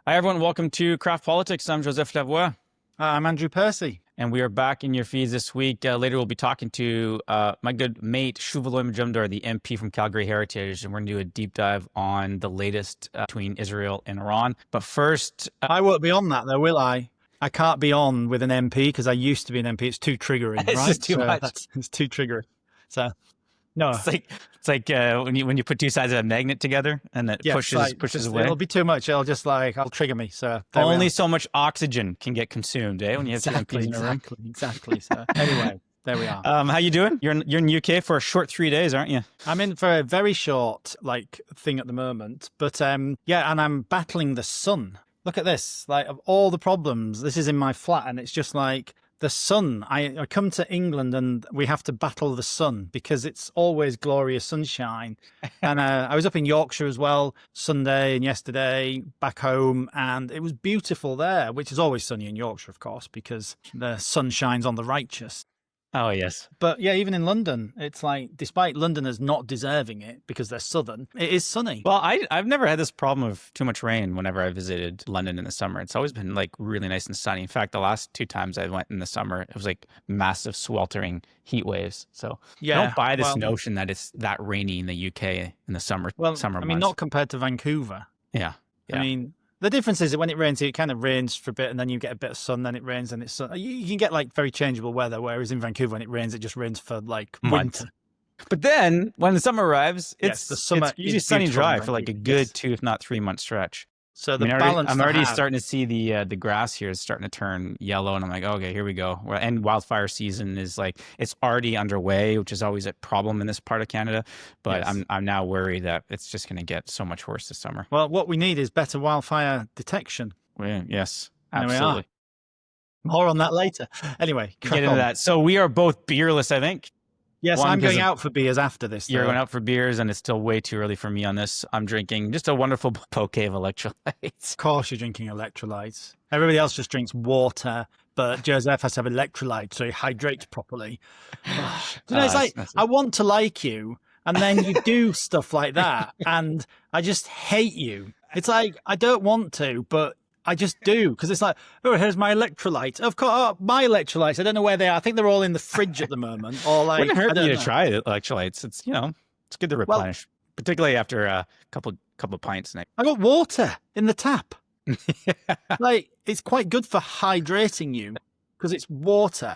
Hi, everyone. Welcome to Craft Politics. I'm Joseph Lavoie. I'm Andrew Percy. And we are back in your feeds this week. Later, we'll be talking to my good mate, Shuvaloy Majumdar, the MP from Calgary Heritage. And we're going to do a deep dive on the latest between Israel and Iran. But first... I won't be on that, though, will I? I can't be on with an MP because I used to be an MP. It's too triggering, It's right? just too much. It's too triggering. So, no. It's like when you put two sides of a magnet together and it pushes away. It'll be too much. It'll trigger me. So only so much oxygen can get consumed, when you have two MPs in a room. Exactly. So anyway, there we are. How you doing? You're in UK for a short 3 days, aren't you? I'm in for a very short thing at the moment, but and I'm battling the sun. Look at this. Of all the problems, this is in my flat, and it's just like the sun. I come to England and we have to battle the sun because it's always glorious sunshine. And I was up in Yorkshire as well Sunday and yesterday back home, and it was beautiful there, which is always sunny in Yorkshire, of course, because the sun shines on the righteous. Oh, yes. But yeah, even in London, it's like, despite Londoners not deserving it because they're southern, it is sunny. Well, I've never had this problem of too much rain whenever I visited London in the summer. It's always been really nice and sunny. In fact, the last 2 times I went in the summer, it was massive sweltering heat waves. So don't buy this notion that it's that rainy in the UK in the summer. Summer months. Not compared to Vancouver. Yeah. I mean, the difference is that when it rains, it kind of rains for a bit and then you get a bit of sun, then it rains and it's sun. You can get very changeable weather, whereas in Vancouver, when it rains, it just rains for winter. But then when the summer arrives, it's usually sunny and dry for a good 2, if not 3 month stretch. So I'm already starting to see the grass here is starting to turn yellow, and I'm like, okay, here we go. And wildfire season is it's already underway, which is always a problem in this part of Canada. But yes. I'm now worried that it's just going to get so much worse this summer. Well, what we need is better wildfire detection. Yes, absolutely. More on that later. Anyway, get into that. So we are both beerless, I think. Yes, I'm going out for beers after this. You're going out for beers, and it's still way too early for me on this. I'm drinking just a wonderful bouquet of electrolytes. Of course you're drinking electrolytes. Everybody else just drinks water, but Joseph has to have electrolytes so he hydrates properly. It's I want to like you, and then you do stuff like that, and I just hate you. It's like, I don't want to, but I just do, because it's like, oh, here's my electrolytes. Of course, my electrolytes. I don't know where they are. I think they're all in the fridge at the moment. Or wouldn't hurt you to try electrolytes. It's it's good to replenish, particularly after a couple of pints. I got water in the tap. It's quite good for hydrating you because it's water.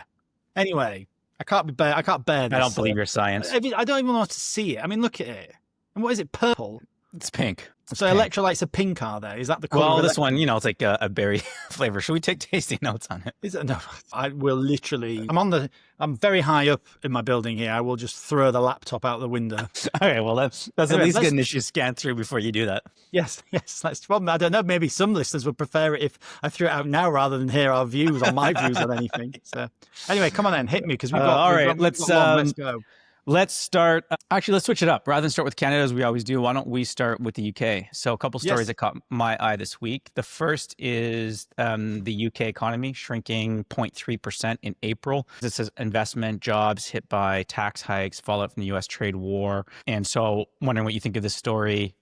Anyway, I can't bear this. I don't believe your science. I don't even want to see it. I mean, look at it. And what is it? Purple. It's pink. So electrolytes are pink, are they? Is that the color? Well, this one, it's like a berry flavor. Should we take tasting notes on it? Is it? No, I will literally. I'm very high up in my building here. I will just throw the laptop out the window. All right. Well, that's at least good issue scan through before you do that. Yes. That's the problem. I don't know. Maybe some listeners would prefer it if I threw it out now rather than hear our views or my views on anything. So anyway, come on then, hit me because we've got. All right. Let's go. Let's start. Actually, let's switch it up. Rather than start with Canada, as we always do, why don't we start with the UK? So a couple stories that caught my eye this week. The first is the UK economy shrinking 0.3% in April. This says investment, jobs hit by tax hikes, fallout from the US trade war. And so wondering what you think of this story.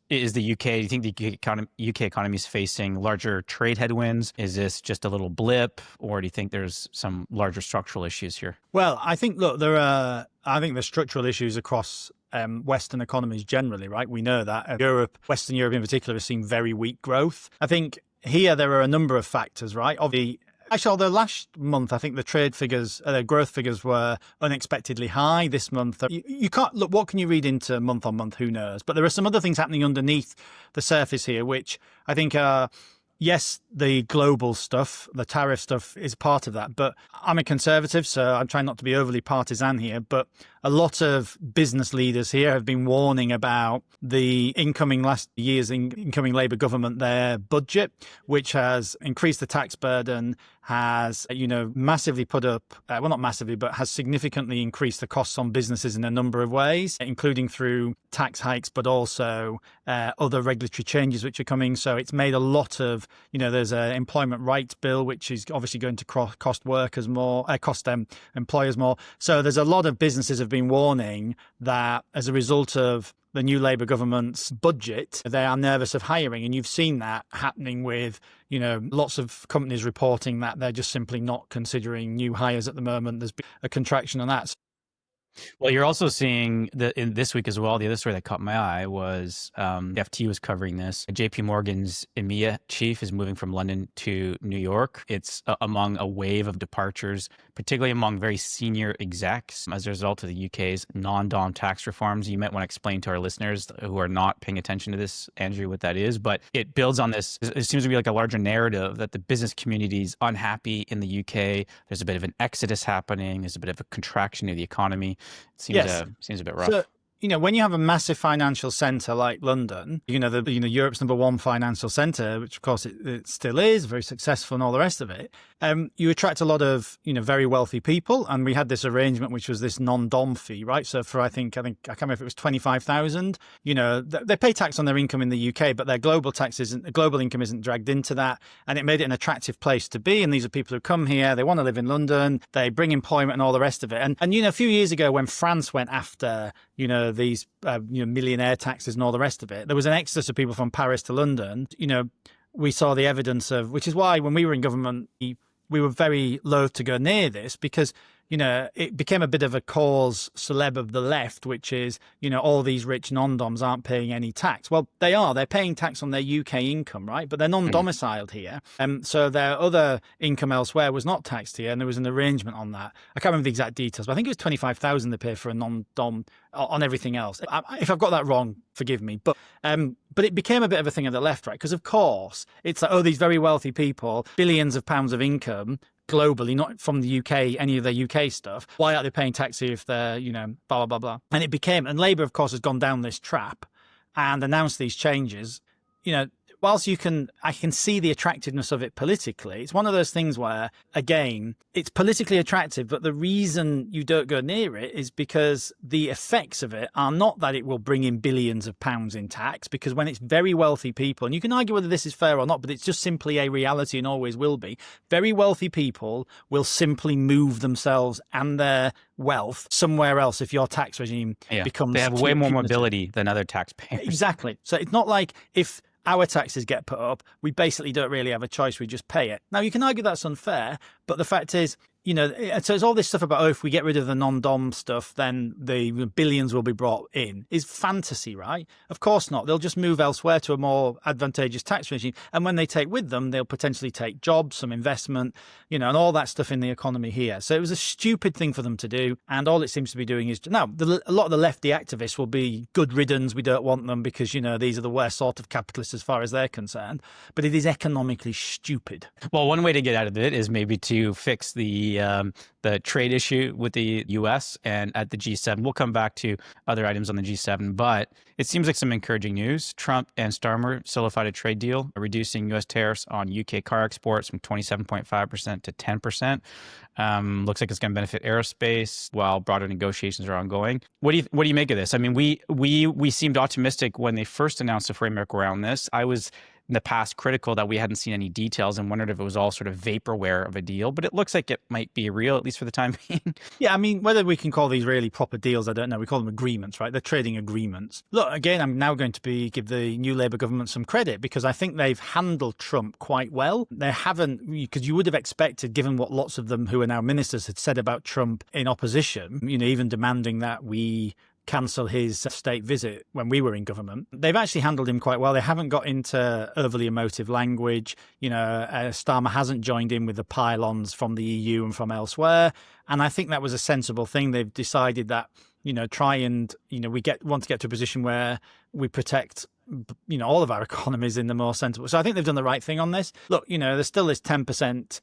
Is the UK, do you think the UK economy is facing larger trade headwinds? Is this just a little blip, or do you think there's some larger structural issues here? Well, I think, there's structural issues across Western economies generally, right? We know that. Western Europe in particular, has seen very weak growth. I think here there are a number of factors, right? Although last month, I think the trade figures, the growth figures were unexpectedly high. This month, you can't look, what can you read into month on month? Who knows? But there are some other things happening underneath the surface here, which I think are, yes, the global stuff, the tariff stuff is part of that. But I'm a conservative, so I'm trying not to be overly partisan here. But a lot of business leaders here have been warning about the last year's incoming Labour government, their budget, which has increased the tax burden, has, massively put up, well, not massively, but has significantly increased the costs on businesses in a number of ways, including through tax hikes, but also other regulatory changes which are coming. So it's made a lot of, there's an employment rights bill, which is obviously going to cost employers more. So there's a lot of businesses have been warning that as a result of the new Labour government's budget, they are nervous of hiring. And you've seen that happening with, lots of companies reporting that they're just simply not considering new hires at the moment. There's been a contraction on that. Well, you're also seeing that in this week as well. The other story that caught my eye was the FT was covering this. JP Morgan's EMEA chief is moving from London to New York. It's among a wave of departures, particularly among very senior execs as a result of the UK's non-dom tax reforms. You might want to explain to our listeners who are not paying attention to this, Andrew, what that is. But it builds on this. It seems to be like a larger narrative that the business community is unhappy in the UK. There's a bit of an exodus happening. There's a bit of a contraction of the economy. It seems a bit rough. So, when you have a massive financial centre like London, Europe's number one financial centre, which of course it still is, very successful and all the rest of it, you attract a lot of, very wealthy people. And we had this arrangement, which was this non-dom fee, right? So for, I can't remember if it was 25,000, they pay tax on their income in the UK, but their global income isn't dragged into that. And it made it an attractive place to be. And these are people who come here, they want to live in London, they bring employment and all the rest of it. And a few years ago when France went after, these millionaire taxes and all the rest of it, there was an exodus of people from Paris to London. We saw the evidence of, which is why when we were in government, we were very loath to go near this, because it became a bit of a cause celeb of the left, which is, all these rich non-doms aren't paying any tax. Well, they're paying tax on their UK income, right? But they're non-domiciled here. So their other income elsewhere was not taxed here. And there was an arrangement on that. I can't remember the exact details, but I think it was 25,000 they pay for a non-dom on everything else. If I've got that wrong, forgive me. But it became a bit of a thing of the left, right? Because of course, it's like, these very wealthy people, billions of pounds of income, globally, not from the UK, any of their UK stuff. Why aren't they paying tax here if they're, blah, blah, blah, blah. And Labour, of course, has gone down this trap and announced these changes. Whilst I can see the attractiveness of it politically, it's one of those things where, again, it's politically attractive, but the reason you don't go near it is because the effects of it are not that it will bring in billions of pounds in tax, because when it's very wealthy people, and you can argue whether this is fair or not, but it's just simply a reality and always will be, very wealthy people will simply move themselves and their wealth somewhere else if your tax regime becomes... They have way more mobility than other taxpayers. Exactly. So it's not like if our taxes get put up, we basically don't really have a choice. We just pay it. Now, you can argue that's unfair, but the fact is, so it's all this stuff about, if we get rid of the non-dom stuff, then the billions will be brought in, is fantasy, right? Of course not. They'll just move elsewhere to a more advantageous tax regime. And when they take with them, they'll potentially take jobs, some investment, and all that stuff in the economy here. So it was a stupid thing for them to do. And all it seems to be doing is, now, a lot of the lefty activists will be good riddance. We don't want them because, these are the worst sort of capitalists as far as they're concerned. But it is economically stupid. Well, one way to get out of it is maybe to fix the trade issue with the US and at the G7. We'll come back to other items on the G7, but it seems like some encouraging news. Trump and Starmer solidified a trade deal, reducing US tariffs on UK car exports from 27.5% to 10%. Looks like it's going to benefit aerospace while broader negotiations are ongoing. What do you make of this? I mean, we seemed optimistic when they first announced the framework around this. I was in the past critical that we hadn't seen any details and wondered if it was all sort of vaporware of a deal, but it looks like it might be real, at least for the time being. Yeah, I mean, whether we can call these really proper deals, I don't know. We call them agreements, right? They're trading agreements. Look, again, I'm now going to give the new Labour government some credit, because I think they've handled Trump quite well. They haven't, because you would have expected, given what lots of them who are now ministers had said about Trump in opposition, even demanding that we cancel his state visit when we were in government. They've actually handled him quite well. They haven't got into overly emotive language. Starmer hasn't joined in with the pylons from the EU and from elsewhere. And I think that was a sensible thing. They've decided that, try and, want to get to a position where we protect all of our economies in the more sensible. So I think they've done the right thing on this. Look, there's still this 10%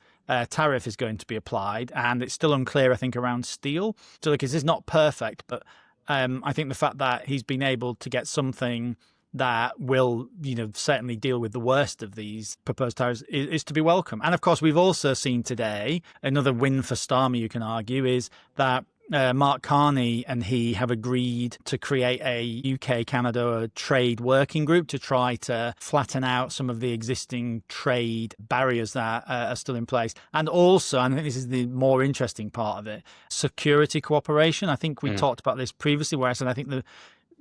tariff is going to be applied, and it's still unclear, I think, around steel. So this is not perfect, but I think the fact that he's been able to get something that will, certainly deal with the worst of these proposed tariffs is to be welcome. And of course, we've also seen today, another win for Starmer, you can argue, is that Mark Carney and he have agreed to create a UK-Canada trade working group to try to flatten out some of the existing trade barriers that are still in place. And also, and I think this is the more interesting part of it, security cooperation. I think we talked about this previously, where I said I think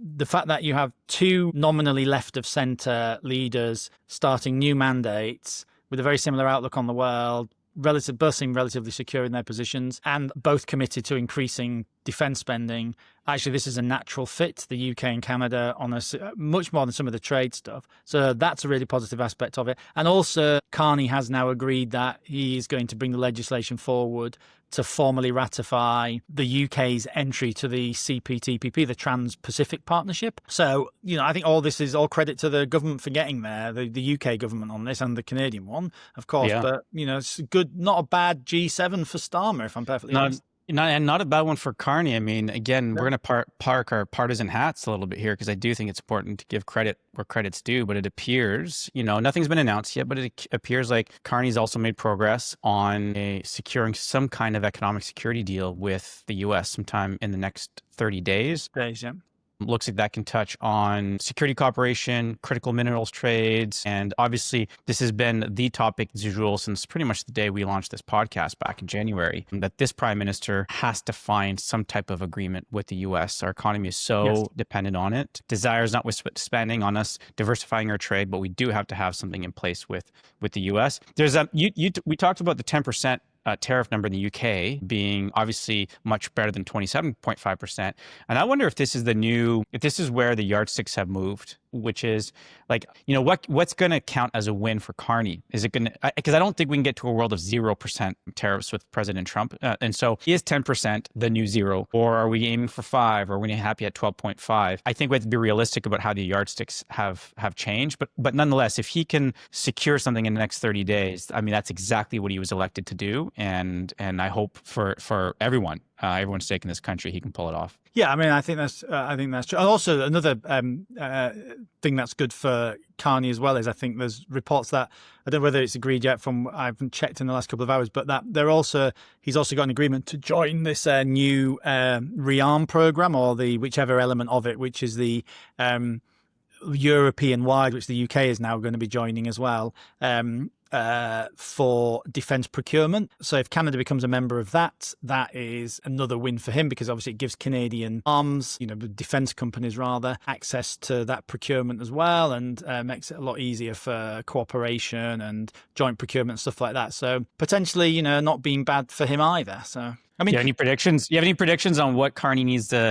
the fact that you have two nominally left of centre leaders starting new mandates with a very similar outlook on the world, both seem relatively secure in their positions, and both committed to increasing defence spending. Actually, this is a natural fit, the UK and Canada, on much more than some of the trade stuff. So that's a really positive aspect of it. And also, Carney has now agreed that he is going to bring the legislation forward to formally ratify the UK's entry to the CPTPP, the Trans-Pacific Partnership. So, I think all this is all credit to the government for getting there, the UK government on this and the Canadian one, of course. Yeah. But, it's good, not a bad G7 for Starmer, if I'm perfectly honest. Not a bad one for Carney. I mean, again, we're going to park our partisan hats a little bit here because I do think it's important to give credit where credit's due. But it appears, nothing's been announced yet, but it appears like Carney's also made progress on securing some kind of economic security deal with the U.S. sometime in the next 30 days. Yeah. Looks like that can touch on security cooperation, critical minerals trades. And obviously, this has been the topic du jour since pretty much the day we launched this podcast back in January, that this prime minister has to find some type of agreement with the U.S. Our economy is so dependent on it. Desires not with spending on us, diversifying our trade, but we do have to have something in place with the U.S. There's we talked about the 10% tariff number in the UK being obviously much better than 27.5%. And I wonder if this is where the yardsticks have moved, which is like, what's going to count as a win for Carney? Is it going to, because I don't think we can get to a world of 0% tariffs with President Trump. And so is 10% the new zero, or are we aiming for 5, or are we happy at 12.5? I think we have to be realistic about how the yardsticks have changed. But nonetheless, if he can secure something in the next 30 days, I mean, that's exactly what he was elected to do. And I hope for everyone's sake in this country, he can pull it off. Yeah, I mean, I think that's true. And also, another thing that's good for Carney as well is I think there's reports that, I don't know whether it's agreed yet I haven't checked in the last couple of hours, but that he's also got an agreement to join this new rearm program, or the whichever element of it, which is the European wide, which the UK is now going to be joining as well. For defence procurement. So if Canada becomes a member of that is another win for him, because obviously it gives Canadian arms, defence companies rather, access to that procurement as well, and makes it a lot easier for cooperation and joint procurement and stuff like that. So potentially, not being bad for him either. So I mean, do you have any predictions? You have any predictions on what Carney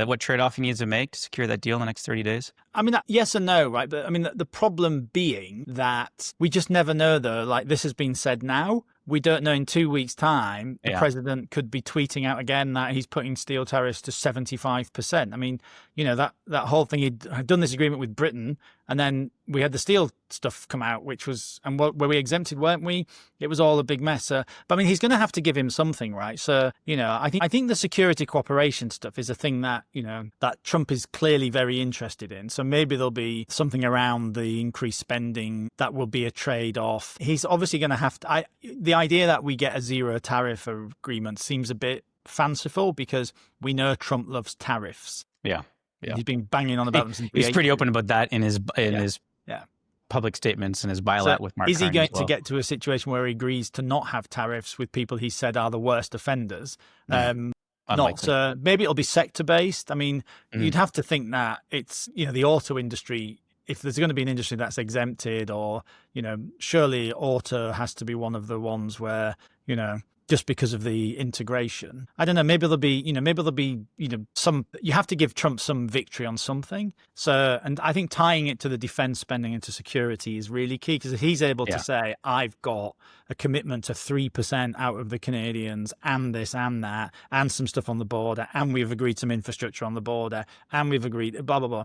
what trade-off he needs to make to secure that deal in the next 30 days? I mean, yes and no, right? But I mean, the problem being that we just never know, though. Like, this has been said now. We don't know in 2 weeks' time, the president could be tweeting out again that he's putting steel tariffs to 75%. I mean, that whole thing, he'd done this agreement with Britain, and then we had the steel stuff come out, which was, and were we exempted, weren't we? It was all a big mess. But I mean, he's going to have to give him something, right? So, I think the security cooperation stuff is a thing that, that Trump is clearly very interested in. So maybe there'll be something around the increased spending that will be a trade-off. He's obviously going to have to, the idea that we get a zero tariff agreement seems a bit fanciful, because we know Trump loves tariffs. Yeah. He's been banging on about them since he's pretty open about that in his public statements and his bilat with Mark Carney. Is he going to get to a situation where he agrees to not have tariffs with people he said are the worst offenders? Maybe it'll be sector based. I mean, you'd have to think that it's, the auto industry, if there's going to be an industry that's exempted, or, surely auto has to be one of the ones where, just because of the integration. I don't know, maybe there'll be, some, you have to give Trump some victory on something. So, and I think tying it to the defense spending and to security is really key, because if he's able to say, I've got a commitment to 3% out of the Canadians, and this and that, and some stuff on the border, and we've agreed some infrastructure on the border, and we've agreed blah, blah, blah.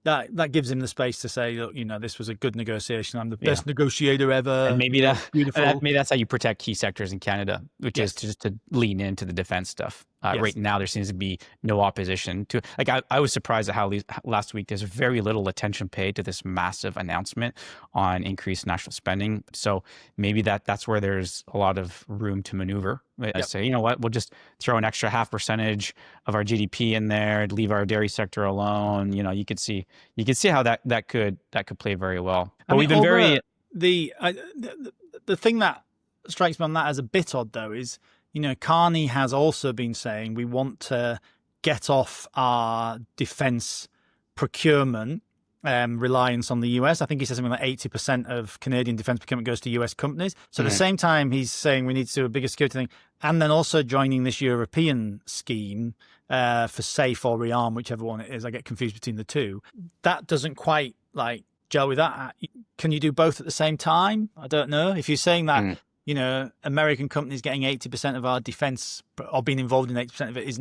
That gives him the space to say, look, this was a good negotiation. I'm the best negotiator ever. And maybe that's how you protect key sectors in Canada, which is just to lean into the defense stuff. Right now, there seems to be no opposition to. Like, I was surprised at how last week there's very little attention paid to this massive announcement on increased national spending. So maybe that's where there's a lot of room to maneuver. I say, you know what, we'll just throw an extra 0.5% of our GDP in there, leave our dairy sector alone. You could see how that could play very well. But we've been very the thing that strikes me on that as a bit odd, though, is, Carney has also been saying we want to get off our defense procurement reliance on the US. I think he said something like 80% of Canadian defense procurement goes to US companies. So at the same time, he's saying we need to do a bigger security thing, and then also joining this European scheme for SAFE or REARM, whichever one it is. I get confused between the two. That doesn't quite like gel with that. Can you do both at the same time? I don't know. If you're saying that, American companies getting 80% of our defense or being involved in 80% of it is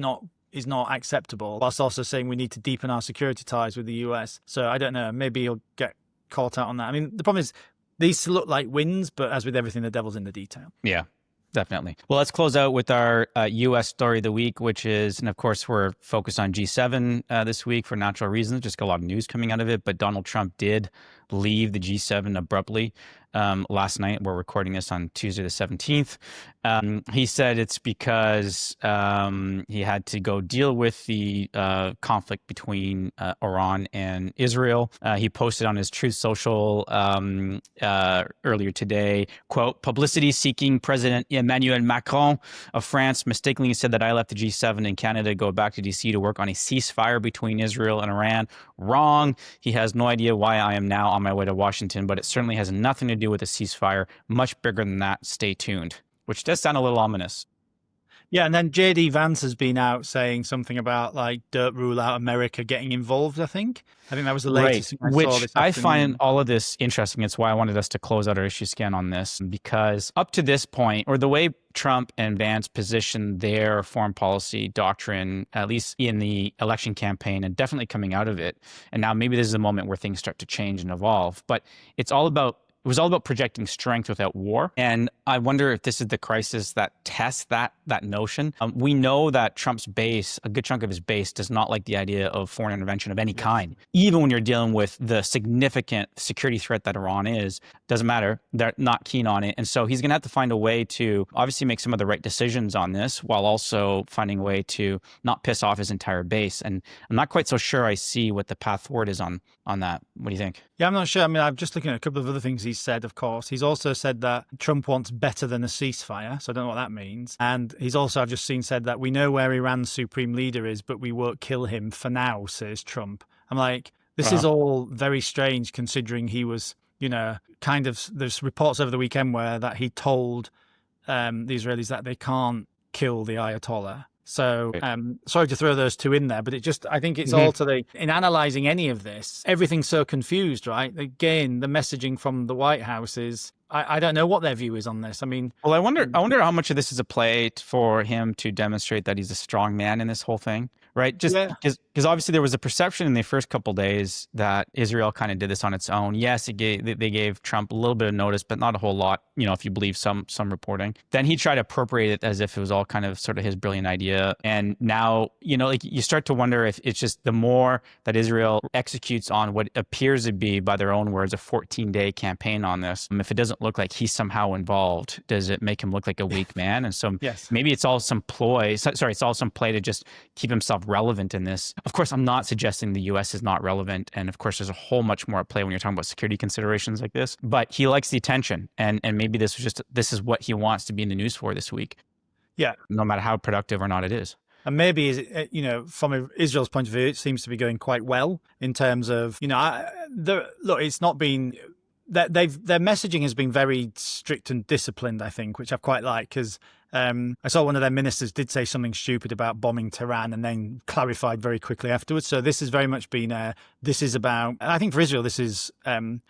not acceptable, whilst also saying we need to deepen our security ties with the US. So I don't know, maybe you'll get caught out on that. I mean, the problem is these look like wins, but as with everything, the devil's in the detail. Yeah, definitely. Well, let's close out with our US story of the week, which is, and of course, we're focused on G7 this week for natural reasons, just got a lot of news coming out of it, but Donald Trump did leave the G7 abruptly last night. We're recording this on Tuesday the 17th. He said it's because he had to go deal with the conflict between Iran and Israel. He posted on his Truth Social earlier today, quote, "Publicity-seeking President Emmanuel Macron of France mistakenly said that I left the G7 in Canada to go back to DC to work on a ceasefire between Israel and Iran. Wrong. He has no idea why I am now on my way to Washington, but it certainly has nothing to do with a ceasefire. Much bigger than that. Stay tuned." Which does sound a little ominous. Yeah, and then JD Vance has been out saying something about like don't rule out America getting involved, I think that was the latest thing I saw this afternoon. I find all of this interesting. It's why I wanted us to close out our issue scan on this, because up to this point, or the way Trump and Vance position their foreign policy doctrine, at least in the election campaign and definitely coming out of it, and now maybe this is a moment where things start to change and evolve, but it was all about projecting strength without war. And I wonder if this is the crisis that tests that notion. We know that Trump's base, a good chunk of his base, does not like the idea of foreign intervention of any kind. Even when you're dealing with the significant security threat that Iran is, doesn't matter. They're not keen on it. And so he's going to have to find a way to obviously make some of the right decisions on this while also finding a way to not piss off his entire base. And I'm not quite so sure I see what the path forward is on that. What do you think? Yeah, I'm not sure. I mean, I'm just looking at a couple of other things he's said, of course. He's also said that Trump wants better than a ceasefire, so I don't know what that means. And he's also, I've just seen, said that we know where Iran's supreme leader is, but we won't kill him for now, says Trump. I'm like, this is all very strange considering he was, there's reports over the weekend where that he told the Israelis that they can't kill the Ayatollah. So sorry to throw those two in there, but I think it's all in analysing any of this, everything's so confused, right? Again, the messaging from the White House is, I don't know what their view is on this. I mean... Well, I wonder how much of this is a play for him to demonstrate that he's a strong man in this whole thing, right? Just because obviously there was a perception in the first couple of days that Israel kind of did this on its own. Yes, they gave Trump a little bit of notice, but not a whole lot, if you believe some reporting. Then he tried to appropriate it as if it was all kind of sort of his brilliant idea. And now, you start to wonder if it's just the more that Israel executes on what appears to be, by their own words, a 14-day campaign on this, if it doesn't look like he's somehow involved, does it make him look like a weak man? And so maybe it's all some ploy. It's all some play to just keep himself relevant in this. Of course, I'm not suggesting the U.S. is not relevant. And of course, there's a whole much more at play when you're talking about security considerations like this. But he likes the attention. And maybe this is what he wants to be in the news for this week. Yeah. No matter how productive or not it is. And maybe, from Israel's point of view, it seems to be going quite well in terms of, look, it's not been... Their messaging has been very strict and disciplined, I think, which I've quite liked, because I saw one of their ministers did say something stupid about bombing Tehran and then clarified very quickly afterwards. So this has very much been, this is about, I think for Israel, this is, one,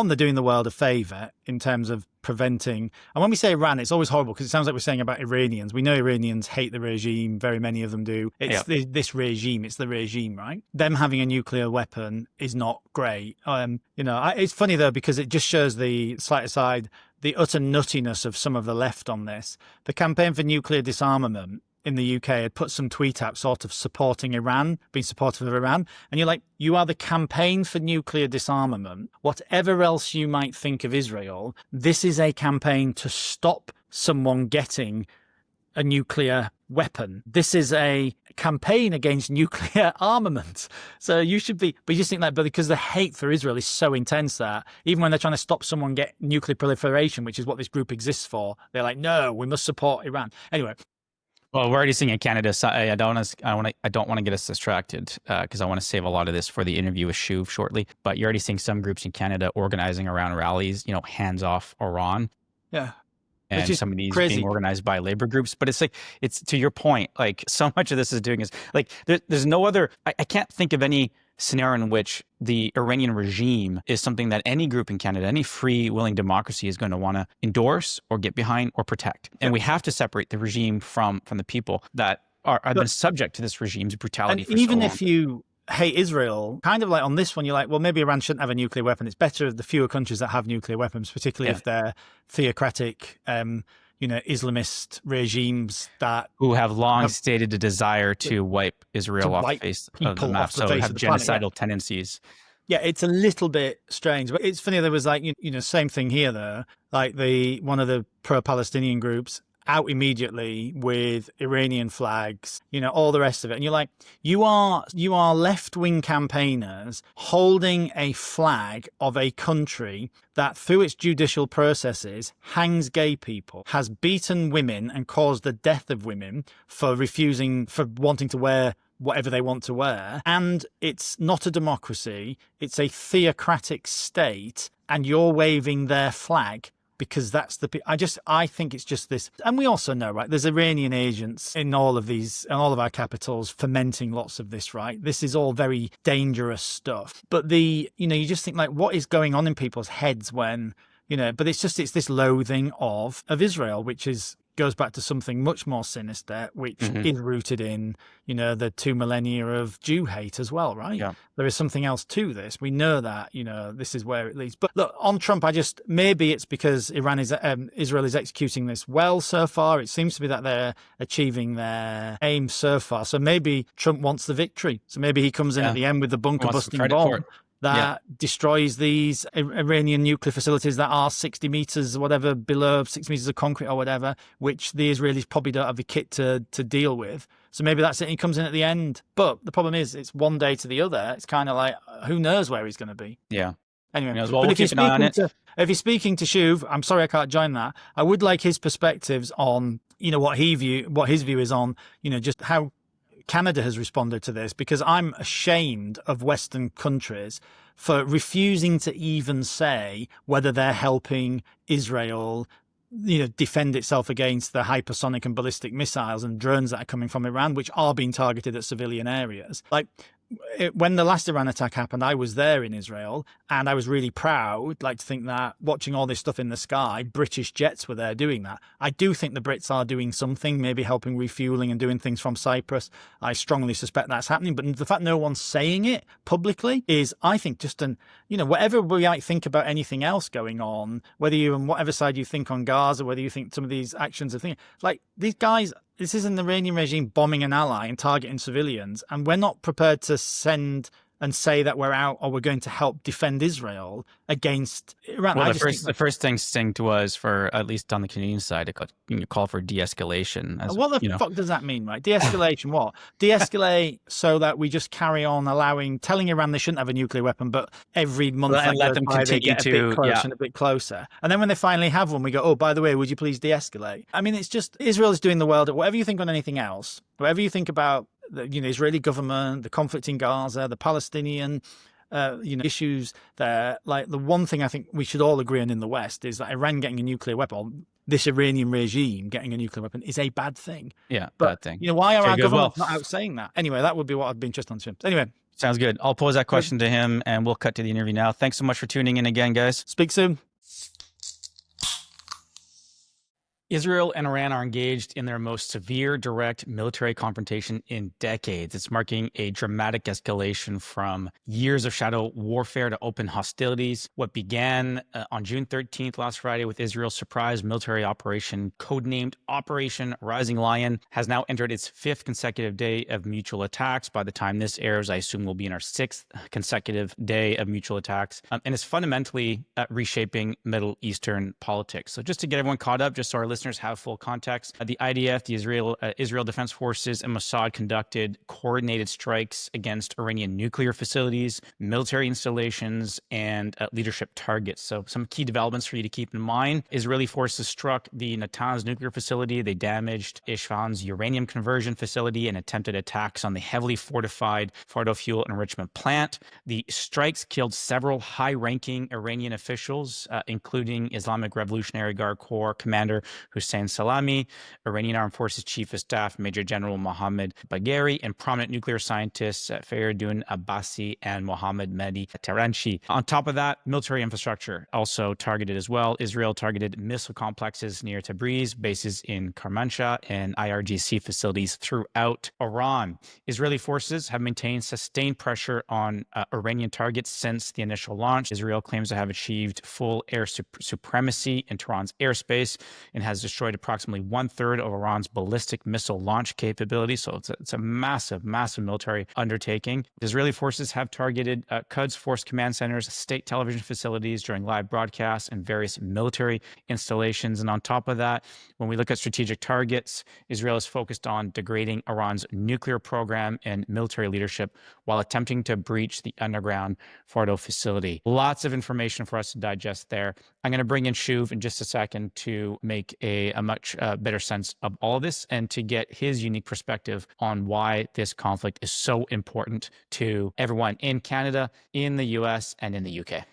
they're doing the world a favor in terms of preventing, and when we say Iran, it's always horrible because it sounds like we're saying about Iranians. We know Iranians hate the regime, very many of them do. It's this regime, it's the regime, right? Them having a nuclear weapon is not great. It's funny though, because it just shows the slight aside, the utter nuttiness of some of the left on this. The campaign for nuclear disarmament in the UK had put some tweet out sort of supporting Iran, being supportive of Iran. And you're like, you are the campaign for nuclear disarmament. Whatever else you might think of Israel, this is a campaign to stop someone getting a nuclear weapon. This is a campaign against nuclear armament. So you should be, but you just think that, but because the hate for Israel is so intense that even when they're trying to stop someone get nuclear proliferation, which is what this group exists for, they're like, no, we must support Iran. Anyway. Well, we're already seeing in Canada. So I don't want to get us distracted because I want to save a lot of this for the interview with Shuv shortly. But you're already seeing some groups in Canada organizing around rallies, hands off Iran. Yeah. And some of these being organized by labor groups. But it's to your point, like so much of this is doing is like, there's no other, I can't think of any scenario in which the Iranian regime is something that any group in Canada, any free, willing democracy is going to want to endorse or get behind or protect. And we have to separate the regime from the people that have been subject to this regime's brutality for so long. Even if you hate Israel, kind of like on this one, you're like, well, maybe Iran shouldn't have a nuclear weapon. It's better the fewer countries that have nuclear weapons, particularly if they're theocratic, Islamist regimes who have long stated a desire to wipe Israel off the face of the map, so have genocidal tendencies. Yeah, it's a little bit strange, but it's funny. There was like, same thing here though. Like one of the pro-Palestinian groups out immediately with Iranian flags, all the rest of it. And you're like, you are left-wing campaigners holding a flag of a country that through its judicial processes hangs gay people, has beaten women and caused the death of women for wanting to wear whatever they want to wear. And it's not a democracy. It's a theocratic state. And you're waving their flag because that's I think it's just this. And we also know, right, there's Iranian agents in all of our capitals fomenting lots of this, right? This is all very dangerous stuff. But you just think like, what is going on in people's heads when, but it's this loathing of Israel, which goes back to something much more sinister, which is rooted in, the 2 millennia of Jew hate as well, right? Yeah. There is something else to this. We know that, this is where it leads. But look, on Trump, maybe it's because Israel is executing this well so far. It seems to be that they're achieving their aim so far. So maybe Trump wants the victory. So maybe he comes in at the end with the bunker busting bomb that destroys these Iranian nuclear facilities that are 60 meters or whatever below 6 meters of concrete or whatever, which the Israelis probably don't have the kit to deal with. So maybe that's it. He comes in at the end. But the problem is it's one day to the other. It's kind of like, who knows where he's going to be. Yeah. Anyway, well, we'll keep an eye on it. If he's speaking to Shuv, I'm sorry I can't join that. I would like his perspectives on, what his view is on, just how Canada has responded to this, because I'm ashamed of Western countries for refusing to even say whether they're helping Israel, defend itself against the hypersonic and ballistic missiles and drones that are coming from Iran, which are being targeted at civilian areas. Like, when the last Iran attack happened, I was there in Israel, and I was really proud, to think that watching all this stuff in the sky, British jets were there doing that. I do think the Brits are doing something, maybe helping refueling and doing things from Cyprus. I strongly suspect that's happening, but the fact no one's saying it publicly is, I think, just whatever we might think about anything else going on, whether you on whatever side you think on Gaza, whether you think some of these actions are things like these guys. This is an Iranian regime bombing an ally and targeting civilians, and we're not prepared to send and say that we're out or we're going to help defend Israel against Iran. Well, the first thing to us, for at least on the Canadian side, to call for de-escalation. What the fuck does that mean, right? De-escalation what? De-escalate so that we just carry on telling Iran they shouldn't have a nuclear weapon, but every month let them continue to and a bit closer. And then when they finally have one, we go, oh, by the way, would you please de-escalate? I mean, it's just Israel is doing the world, whatever you think on anything else, whatever you think about the Israeli government, the conflict in Gaza, the Palestinian issues there. Like, the one thing I think we should all agree on in the West is that Iran getting a nuclear weapon, this Iranian regime getting a nuclear weapon, is a bad thing. Yeah, bad thing. Why are our governments not out saying that? Anyway, that would be what I'd be interested in. Anyway. Sounds good. I'll pose that question to him, and we'll cut to the interview now. Thanks so much for tuning in again, guys. Speak soon. Israel and Iran are engaged in their most severe direct military confrontation in decades. It's marking a dramatic escalation from years of shadow warfare to open hostilities. What began on June 13th, last Friday, with Israel's surprise military operation, codenamed Operation Rising Lion, has now entered its 5th consecutive day of mutual attacks. By the time this airs, I assume we'll be in our 6th consecutive day of mutual attacks. And it's fundamentally reshaping Middle Eastern politics. So just to get everyone caught up, just so our listeners listeners have full context, the IDF, the Israel Defense Forces, and Mossad conducted coordinated strikes against Iranian nuclear facilities, military installations, and leadership targets. So some key developments for you to keep in mind. Israeli forces struck the Natanz nuclear facility. They damaged Isfahan's uranium conversion facility and attempted attacks on the heavily fortified Fordo fuel enrichment plant. The strikes killed several high-ranking Iranian officials, including Islamic Revolutionary Guard Corps Commander Hussein Salami, Iranian Armed Forces Chief of Staff Major General Mohammad Bagheri, and prominent nuclear scientists Fayardun Abbasi and Mohammad Mehdi Taranchi. On top of that, military infrastructure also targeted as well. Israel targeted missile complexes near Tabriz, bases in Kermanshah, and IRGC facilities throughout Iran. Israeli forces have maintained sustained pressure on Iranian targets since the initial launch. Israel claims to have achieved full air supremacy in Tehran's airspace and has destroyed approximately 1/3 of Iran's ballistic missile launch capability. So it's a massive, massive military undertaking. The Israeli forces have targeted Quds Force Command Centers, state television facilities during live broadcasts, and various military installations. And on top of that, when we look at strategic targets, Israel is focused on degrading Iran's nuclear program and military leadership while attempting to breach the underground Fordo facility. Lots of information for us to digest there. I'm going to bring in Shuv in just a second to make a much better sense of all of this and to get his unique perspective on why this conflict is so important to everyone in Canada, in the US, and in the UK.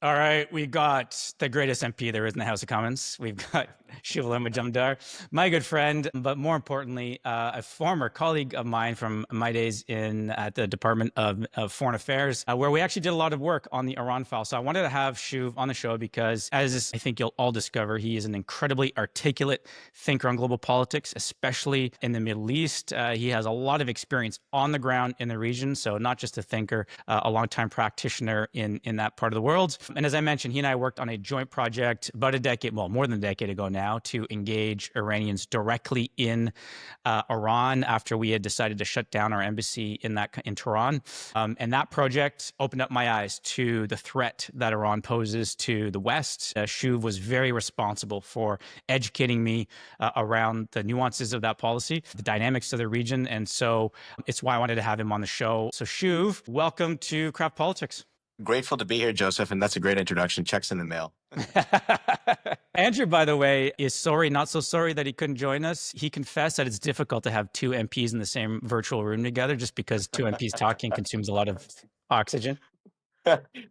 All right, we got the greatest MP there is in the House of Commons. We've got Shuvaloy Majumdar, my good friend, but more importantly, a former colleague of mine from my days at the Department of Foreign Affairs, where we actually did a lot of work on the Iran file. So I wanted to have Shuv on the show because, as I think you'll all discover, he is an incredibly articulate thinker on global politics, especially in the Middle East. He has a lot of experience on the ground in the region, so not just a thinker, a longtime practitioner in that part of the world. And as I mentioned, he and I worked on a joint project about more than a decade ago now, to engage Iranians directly in Iran after we had decided to shut down our embassy in Tehran. And that project opened up my eyes to the threat that Iran poses to the West. Shuv was very responsible for educating me around the nuances of that policy, the dynamics of the region. And so it's why I wanted to have him on the show. So Shuv, welcome to Craft Politics. Grateful to be here, Joseph, and that's a great introduction. Checks in the mail. Andrew, by the way, is sorry, not so sorry that he couldn't join us. He confessed that it's difficult to have two MPs in the same virtual room together just because two MPs talking consumes a lot of oxygen.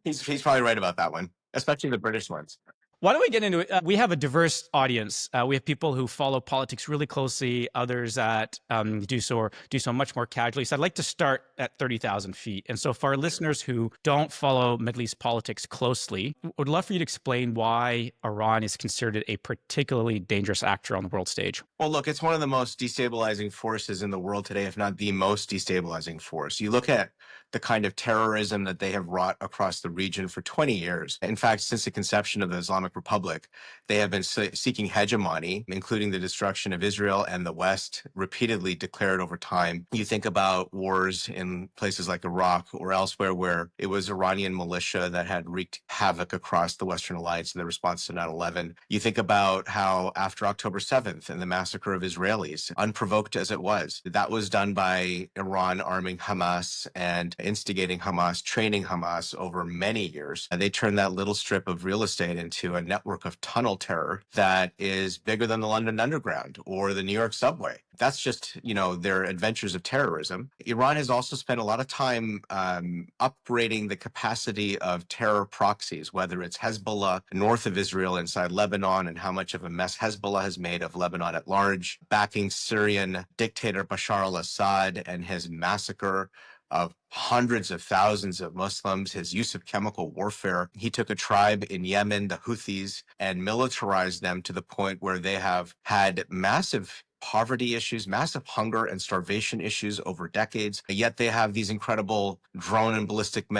He's probably right about that one, especially the British ones. Why don't we get into it? We have a diverse audience. We have people who follow politics really closely, others that do so much more casually. So I'd like to start at 30,000 feet. And so for our listeners who don't follow Middle East politics closely, would love for you to explain why Iran is considered a particularly dangerous actor on the world stage. Well, look, it's one of the most destabilizing forces in the world today, if not the most destabilizing force. You look at the kind of terrorism that they have wrought across the region for 20 years. In fact, since the conception of the Islamic Republic, they have been seeking hegemony, including the destruction of Israel and the West, repeatedly declared over time. You think about wars in places like Iraq or elsewhere where it was Iranian militia that had wreaked havoc across the Western Alliance in the response to 9/11. You think about how after October 7th and the massacre of Israelis, unprovoked as it was, that was done by Iran arming Hamas and instigating Hamas, training Hamas over many years. And they turned that little strip of real estate into a network of tunnel terror that is bigger than the London Underground or the New York subway. That's just, their adventures of terrorism. Iran has also spent a lot of time upgrading the capacity of terror proxies, whether it's Hezbollah north of Israel inside Lebanon and how much of a mess Hezbollah has made of Lebanon at large, backing Syrian dictator Bashar al-Assad and his massacre of hundreds of thousands of Muslims, his use of chemical warfare. He took a tribe in Yemen, the Houthis, and militarized them to the point where they have had massive poverty issues, massive hunger and starvation issues over decades. Yet they have these incredible drone and ballistic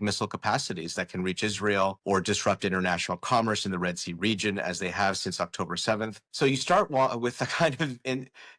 missile capacities that can reach Israel or disrupt international commerce in the Red Sea region, as they have since October 7th. So you start with the kind of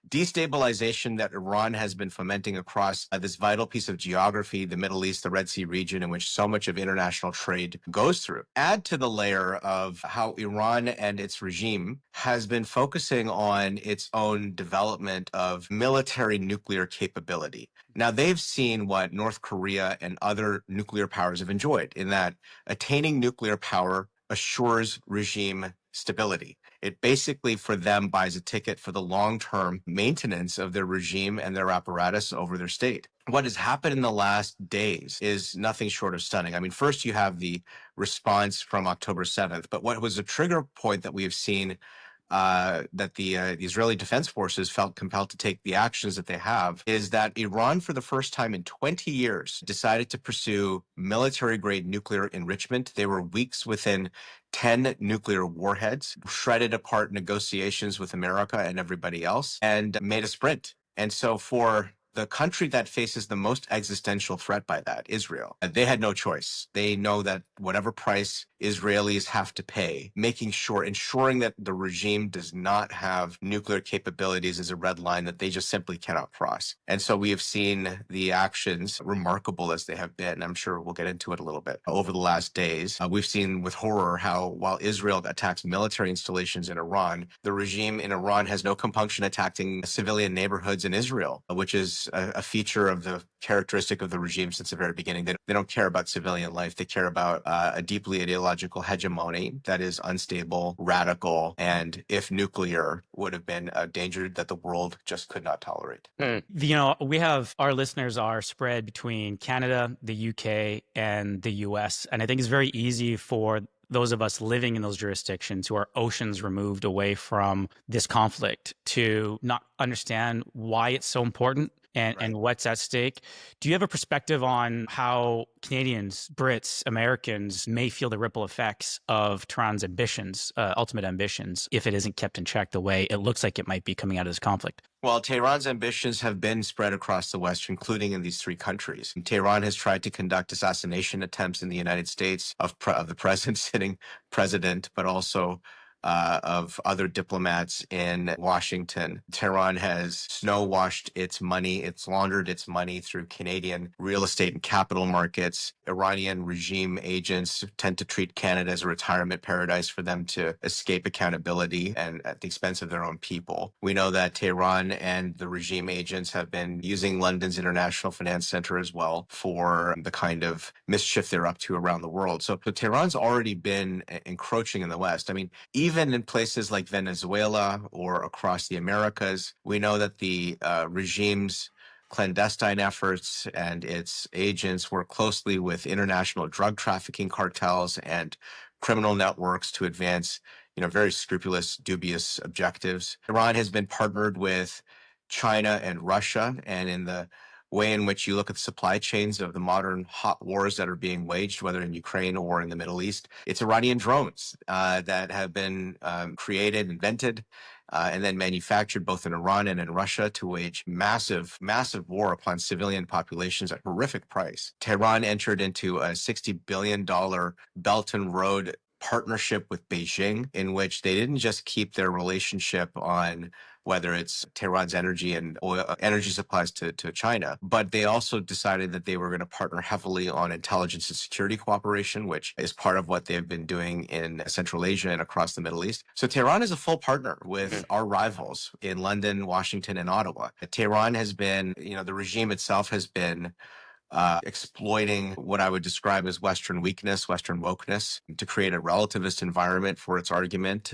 destabilization that Iran has been fomenting across this vital piece of geography, the Middle East, the Red Sea region, in which so much of international trade goes through. Add to the layer of how Iran and its regime has been focusing on its own development of military nuclear capability. Now, they've seen what North Korea and other nuclear powers have enjoyed, in that attaining nuclear power assures regime stability. It basically, for them, buys a ticket for the long-term maintenance of their regime and their apparatus over their state. What has happened in the last days is nothing short of stunning. I mean, first you have the response from October 7th, but what was a trigger point that we have seen that the Israeli Defense Forces felt compelled to take the actions that they have is that Iran, for the first time in 20 years, decided to pursue military-grade nuclear enrichment. They were weeks within 10 nuclear warheads, shredded apart negotiations with America and everybody else, and made a sprint. And so for the country that faces the most existential threat by that, Israel, they had no choice. They know that whatever price Israelis have to pay, ensuring that the regime does not have nuclear capabilities is a red line that they just simply cannot cross. And so we have seen the actions, remarkable as they have been, I'm sure we'll get into it a little bit, over the last days. We've seen with horror how while Israel attacks military installations in Iran, the regime in Iran has no compunction attacking civilian neighborhoods in Israel, which is a feature of the characteristic of the regime since the very beginning. They don't care about civilian life. They care about a deeply ideological hegemony that is unstable, radical, and if nuclear, would have been a danger that the world just could not tolerate. We have, our listeners are spread between Canada, the UK, and the US. And I think it's very easy for those of us living in those jurisdictions who are oceans removed away from this conflict to not understand why it's so important and what's at stake. Do you have a perspective on how Canadians, Brits, Americans may feel the ripple effects of Tehran's ambitions, ultimate ambitions, if it isn't kept in check the way it looks like it might be coming out of this conflict? Well, Tehran's ambitions have been spread across the West, including in these three countries. Tehran has tried to conduct assassination attempts in the United States of the present sitting president, but also of other diplomats in Washington. Tehran has snow-washed its money. It's laundered its money through Canadian real estate and capital markets. Iranian regime agents tend to treat Canada as a retirement paradise for them to escape accountability and at the expense of their own people. We know that Tehran and the regime agents have been using London's International Finance Center as well for the kind of mischief they're up to around the world. So Tehran's already been encroaching in the West. I mean, even in places like Venezuela or across the Americas, we know that the regime's clandestine efforts and its agents work closely with international drug trafficking cartels and criminal networks to advance, very scrupulous, dubious objectives. Iran has been partnered with China and Russia, and in the way in which you look at the supply chains of the modern hot wars that are being waged, whether in Ukraine or in the Middle East, it's Iranian drones that have been created, invented, and then manufactured both in Iran and in Russia to wage massive, massive war upon civilian populations at horrific price. Tehran entered into a $60 billion Belt and Road partnership with Beijing, in which they didn't just keep their relationship on whether it's Tehran's energy and oil, energy supplies to China, but they also decided that they were going to partner heavily on intelligence and security cooperation, which is part of what they've been doing in Central Asia and across the Middle East. So Tehran is a full partner with our rivals in London, Washington, and Ottawa. Tehran has been, the regime itself has been exploiting what I would describe as Western weakness, Western wokeness, to create a relativist environment for its argument.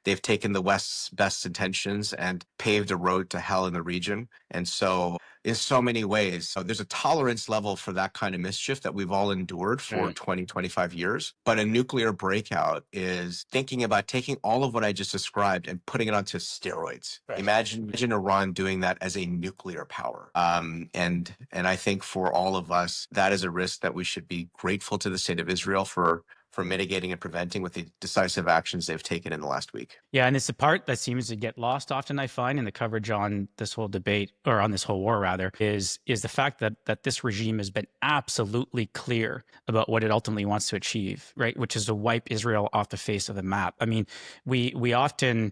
They've taken the West's best intentions and paved a road to hell in the region. And so in so many ways, there's a tolerance level for that kind of mischief that we've all endured for 20, 25 years. But a nuclear breakout is thinking about taking all of what I just described and putting it onto steroids. Right. Imagine Iran doing that as a nuclear power. And I think for all of us, that is a risk that we should be grateful to the state of Israel for for mitigating and preventing with the decisive actions they've taken in the last week. Yeah, and it's the part that seems to get lost often, I find, in the coverage on this whole debate, or on this whole war rather, is the fact that this regime has been absolutely clear about what it ultimately wants to achieve, right? Which is to wipe Israel off the face of the map. I mean, we often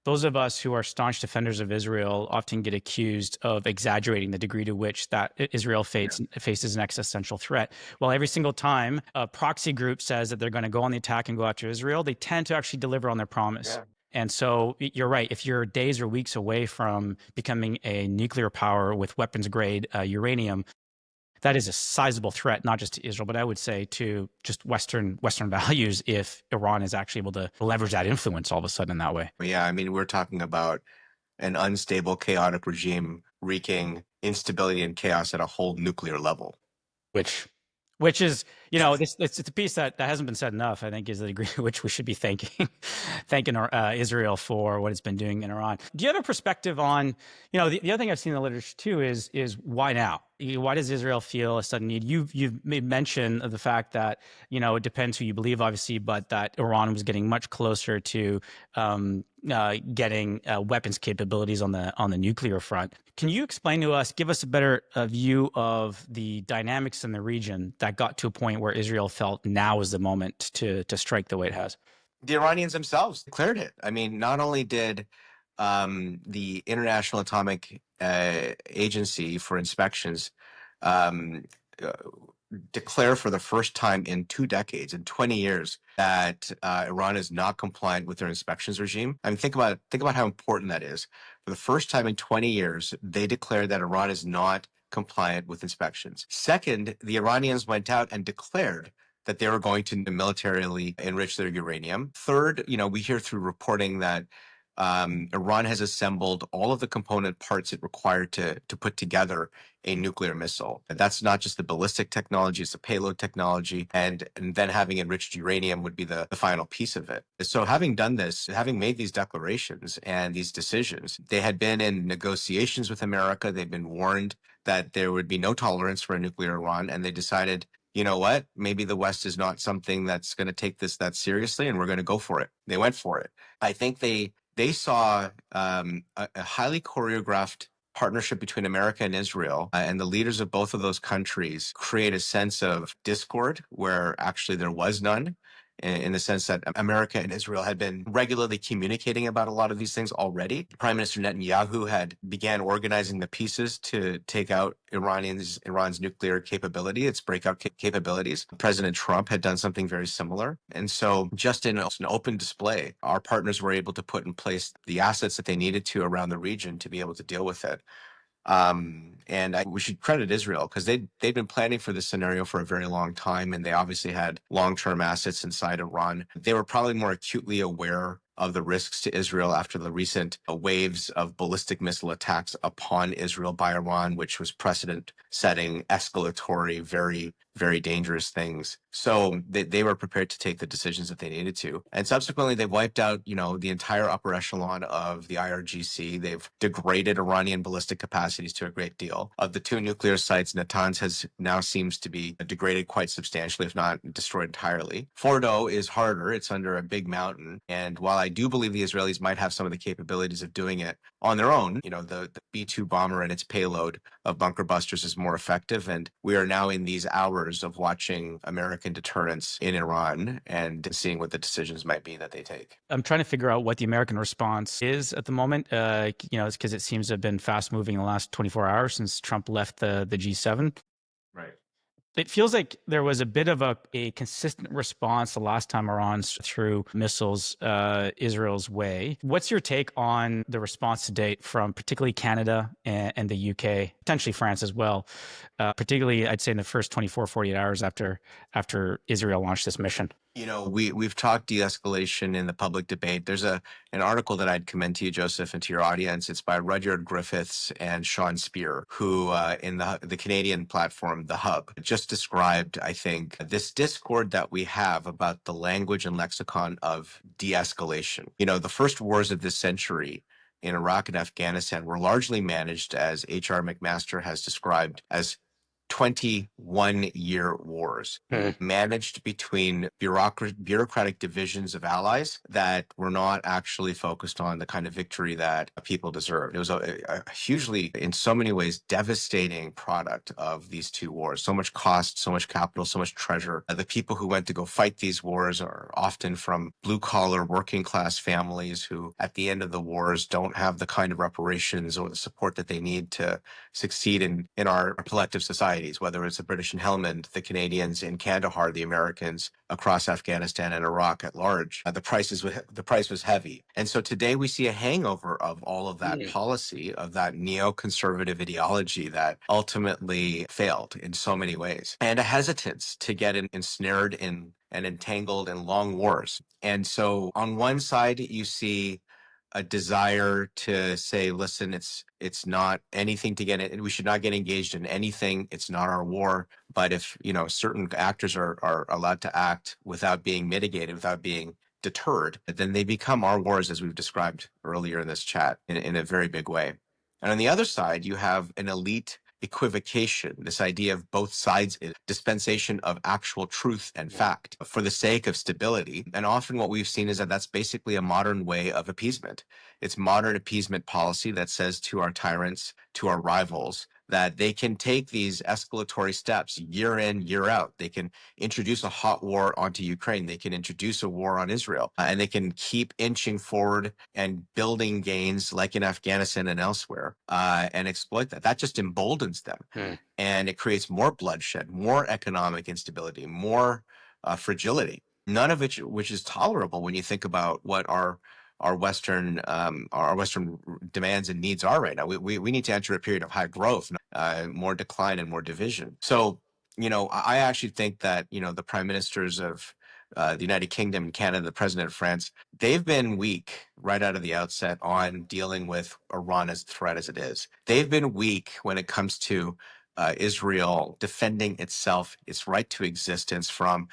those of us who are staunch defenders of Israel often get accused of exaggerating the degree to which that Israel faces an existential threat. Well, every single time a proxy group says that they're going to go on the attack and go after Israel, they tend to actually deliver on their promise. Yeah. And so you're right. If you're days or weeks away from becoming a nuclear power with weapons grade uranium, that is a sizable threat, not just to Israel, but I would say to just Western values if Iran is actually able to leverage that influence all of a sudden in that way. Yeah, I mean, we're talking about an unstable, chaotic regime wreaking instability and chaos at a whole nuclear level. Which is, you know, it's a piece that hasn't been said enough, I think, is the degree to which we should be thanking Israel for what it's been doing in Iran. Do you have a perspective on, you know, the other thing I've seen in the literature too is why now? Why does Israel feel a sudden need? You've made mention of the fact that, you know, it depends who you believe, obviously, but that Iran was getting much closer to getting weapons capabilities on the nuclear front. Can you explain to us, give us a better view of the dynamics in the region that got to a point where Israel felt now is the moment to strike the way it has? The Iranians themselves declared it. I mean, not only did the International Atomic Agency for Inspections declare for the first time in 2 decades, in 20 years, that Iran is not compliant with their inspections regime. I mean, think about how important that is. For the first time in 20 years, they declared that Iran is not compliant with inspections. Second, the Iranians went out and declared that they were going to militarily enrich their uranium. Third, you know, we hear through reporting that Iran has assembled all of the component parts it required to put together a nuclear missile. And that's not just the ballistic technology, it's the payload technology, and then having enriched uranium would be the final piece of it. So having done this, having made these declarations and these decisions, they had been in negotiations with America. They've been warned that there would be no tolerance for a nuclear Iran, and they decided, you know what, maybe the West is not something that's going to take this that seriously, and we're going to go for it. They went for it. I think they saw a highly choreographed partnership between America and Israel, and the leaders of both of those countries create a sense of discord where actually there was none, in the sense that America and Israel had been regularly communicating about a lot of these things already. Prime Minister Netanyahu had began organizing the pieces to take out Iran's nuclear capability, its breakout capabilities. President Trump had done something very similar. And so just in an open display, our partners were able to put in place the assets that they needed to around the region to be able to deal with it. We should credit Israel because they'd been planning for this scenario for a very long time, and they obviously had long-term assets inside Iran. They were probably more acutely aware of the risks to Israel after the recent waves of ballistic missile attacks upon Israel by Iran, which was precedent-setting, escalatory, very, very dangerous things. So they were prepared to take the decisions that they needed to. And subsequently, they've wiped out, you know, the entire upper echelon of the IRGC. They've degraded Iranian ballistic capacities to a great deal. Of the 2 nuclear sites, Natanz now seems to be degraded quite substantially, if not destroyed entirely. Fordo is harder. It's under a big mountain. And while I do believe the Israelis might have some of the capabilities of doing it on their own, you know, the B-2 bomber and its payload of bunker busters is more effective. And we are now in these hours of watching American deterrence in Iran and seeing what the decisions might be that they take. I'm trying to figure out what the American response is at the moment. You know, it's because it seems to have been fast moving in the last 24 hours since Trump left the G7. Right. It feels like there was a bit of a consistent response the last time Iran threw missiles Israel's way. What's your take on the response to date from particularly Canada and the UK, potentially France as well, particularly I'd say in the first 24, 48 hours after Israel launched this mission? You know, we've talked de-escalation in the public debate. There's an article that I'd commend to you, Joseph, and to your audience. It's by Rudyard Griffiths and Sean Spear, who in the Canadian platform, The Hub, just described, I think, this discord that we have about the language and lexicon of de-escalation. You know, the first wars of this century in Iraq and Afghanistan were largely managed, as H.R. McMaster has described, as 21-year wars managed between bureaucratic divisions of allies that were not actually focused on the kind of victory that people deserved. It was a hugely, in so many ways, devastating product of these two wars. So much cost, so much capital, so much treasure. The people who went to go fight these wars are often from blue-collar, working-class families who, at the end of the wars, don't have the kind of reparations or the support that they need to succeed in our collective societies, whether it's the British in Helmand, the Canadians in Kandahar, the Americans across Afghanistan and Iraq at large. The price was heavy. And so today we see a hangover of all of that policy, of that neoconservative ideology that ultimately failed in so many ways, and a hesitance to get ensnared in and entangled in long wars. And so on one side, you see a desire to say, listen, it's not anything to get it. We should not get engaged in anything. It's not our war. But if, certain actors are allowed to act without being mitigated, without being deterred, then they become our wars, as we've described earlier in this chat, in a very big way. And on the other side, you have an elite equivocation, this idea of both sides, dispensation of actual truth and fact for the sake of stability. And often what we've seen is that that's basically a modern way of appeasement. It's modern appeasement policy that says to our tyrants, to our rivals, that they can take these escalatory steps year in, year out. They can introduce a hot war onto Ukraine. They can introduce a war on Israel, and they can keep inching forward and building gains like in Afghanistan and elsewhere, and exploit that. That just emboldens them. And it creates more bloodshed, more economic instability, more fragility, none of which is tolerable when you think about what our Western demands and needs are right now. We need to enter a period of high growth, more decline and more division. So, I actually think that, the prime ministers of the United Kingdom and Canada, the president of France, they've been weak right out of the outset on dealing with Iran as a threat as it is. They've been weak when it comes to Israel defending itself, its right to existence from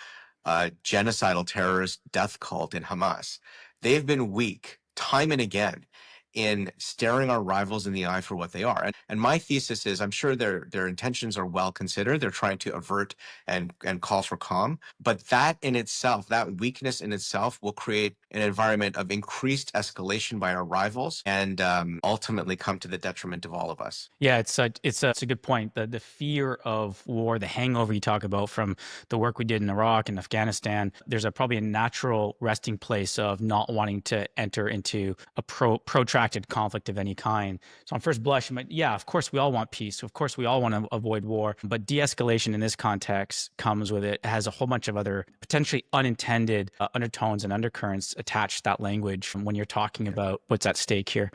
genocidal terrorist death cult in Hamas. They've been weak time and again in staring our rivals in the eye for what they are. And my thesis is, I'm sure their intentions are well considered. They're trying to avert and call for calm. But that in itself, that weakness in itself, will create an environment of increased escalation by our rivals and ultimately come to the detriment of all of us. Yeah, it's a good point. The fear of war, the hangover you talk about from the work we did in Iraq and Afghanistan, there's probably a natural resting place of not wanting to enter into a protracted conflict of any kind. So on first blush, yeah, of course we all want peace. Of course we all want to avoid war. But de-escalation in this context comes with it has a whole bunch of other potentially unintended undertones and undercurrents attached to that language when you're talking about what's at stake here.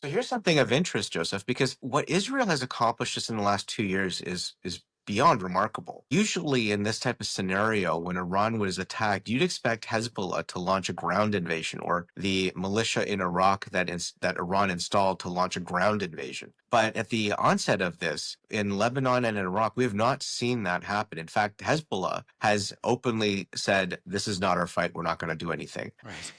So here's something of interest, Joseph, because what Israel has accomplished just in the last 2 years is beyond remarkable. Usually in this type of scenario, when Iran was attacked, you'd expect Hezbollah to launch a ground invasion, or the militia in Iraq that Iran installed to launch a ground invasion. But at the onset of this, in Lebanon and in Iraq, we have not seen that happen. In fact, Hezbollah has openly said, this is not our fight, we're not going to do anything. Right.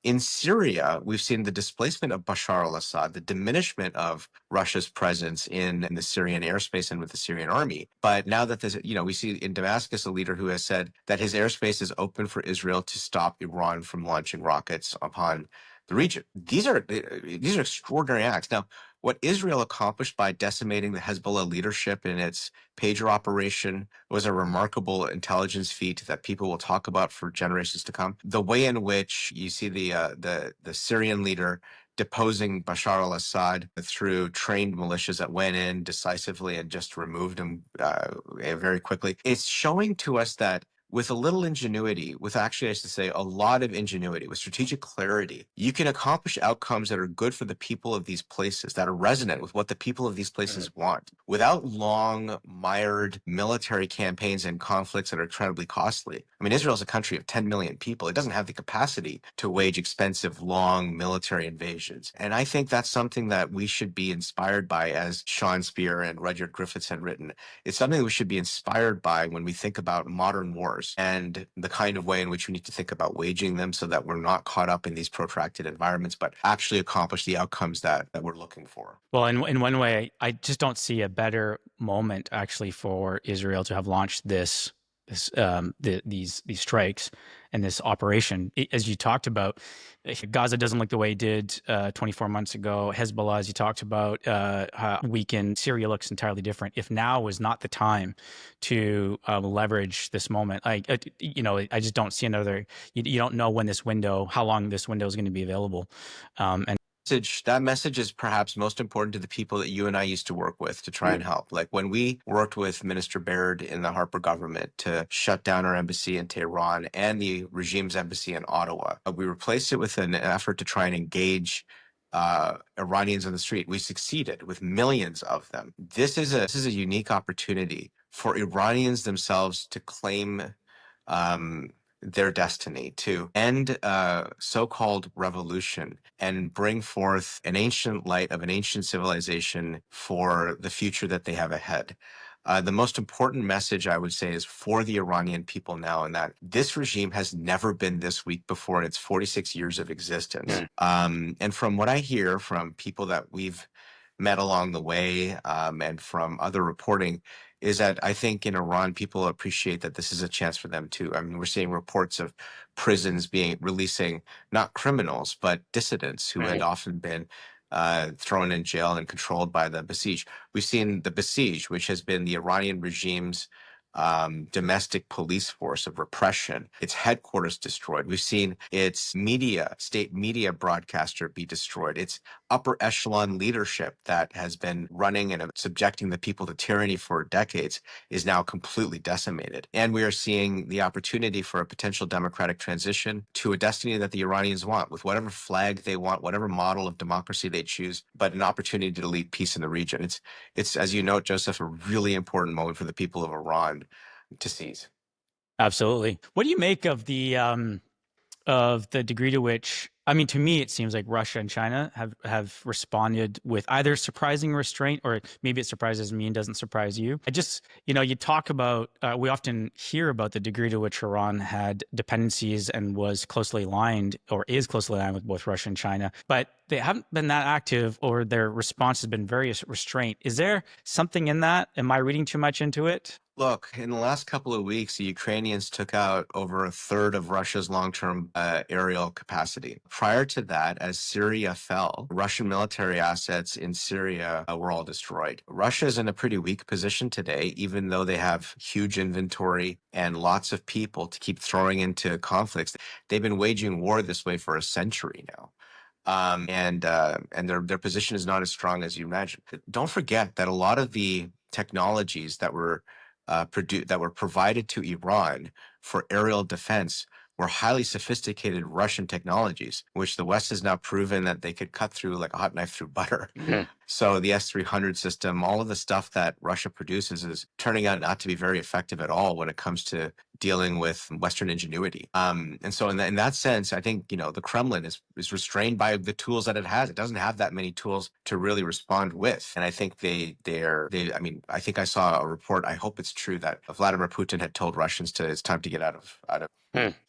In Syria, we've seen the displacement of Bashar al-Assad, the diminishment of Russia's presence in the Syrian airspace and with the Syrian army. But now that there's, we see in Damascus a leader who has said that his airspace is open for Israel to stop Iran from launching rockets upon the region. These are extraordinary acts. Now, what Israel accomplished by decimating the Hezbollah leadership in its pager operation was a remarkable intelligence feat that people will talk about for generations to come. The way in which you see the Syrian leader deposing Bashar al-Assad through trained militias that went in decisively and just removed him very quickly, it's showing to us that with a little ingenuity, with actually, I should say, a lot of ingenuity, with strategic clarity, you can accomplish outcomes that are good for the people of these places, that are resonant with what the people of these places want, without long, mired military campaigns and conflicts that are incredibly costly. I mean, Israel is a country of 10 million people. It doesn't have the capacity to wage expensive, long military invasions. And I think that's something that we should be inspired by, as Sean Spear and Rudyard Griffiths had written. It's something that we should be inspired by when we think about modern wars. wars and the kind of way in which we need to think about waging them so that we're not caught up in these protracted environments, but actually accomplish the outcomes that we're looking for. Well, in one way, I just don't see a better moment actually for Israel to have launched these strikes and this operation. As you talked about, Gaza doesn't look the way it did 24 months ago. Hezbollah, as you talked about, weakened. Syria looks entirely different. If now is not the time to leverage this moment, I just don't see another. You don't know when this window, how long this window is going to be available, and. That message is perhaps most important to the people that you and I used to work with to try and help. Like when we worked with Minister Baird in the Harper government to shut down our embassy in Tehran and the regime's embassy in Ottawa, we replaced it with an effort to try and engage Iranians on the street. We succeeded with millions of them. This is a unique opportunity for Iranians themselves to claim their destiny, to end so-called revolution and bring forth an ancient light of an ancient civilization for the future that they have ahead. The most important message, I would say, is for the Iranian people now, and that this regime has never been this weak before in its 46 years of existence. And from what I hear from people that we've met along the way and from other reporting, is that I think in Iran, people appreciate that this is a chance for them too. I mean, we're seeing reports of prisons releasing not criminals, but dissidents who had often been thrown in jail and controlled by the Basij. We've seen the Basij, which has been the Iranian regime's domestic police force of repression, its headquarters destroyed. We've seen its state media broadcaster be destroyed. Its upper echelon leadership that has been running and subjecting the people to tyranny for decades is now completely decimated. And we are seeing the opportunity for a potential democratic transition to a destiny that the Iranians want, with whatever flag they want, whatever model of democracy they choose, but an opportunity to lead peace in the region. It's, as you note, Joseph, a really important moment for the people of Iran to seize. Absolutely. What do you make of the degree to which, I mean, to me, it seems like Russia and China have responded with either surprising restraint, or maybe it surprises me and doesn't surprise you. I just, you talk about, we often hear about the degree to which Iran had dependencies and was closely aligned or is closely aligned with both Russia and China, but they haven't been that active, or their response has been very restraint. Is there something in that? Am I reading too much into it? Look, in the last couple of weeks, the Ukrainians took out over a third of Russia's long-term aerial capacity. Prior to that, as Syria fell, Russian military assets in Syria were all destroyed. Russia is in a pretty weak position today, even though they have huge inventory and lots of people to keep throwing into conflicts. They've been waging war this way for a century now. And their position is not as strong as you imagine. Don't forget that a lot of the technologies that were provided to Iran for aerial defense were highly sophisticated Russian technologies, which the West has now proven that they could cut through like a hot knife through butter. So the S-300 system, all of the stuff that Russia produces is turning out not to be very effective at all when it comes to dealing with Western ingenuity. And so in that sense, I think, the Kremlin is restrained by the tools that it has. It doesn't have that many tools to really respond with. And I think I think I saw a report, I hope it's true, that Vladimir Putin had told Russians it's time to get out of.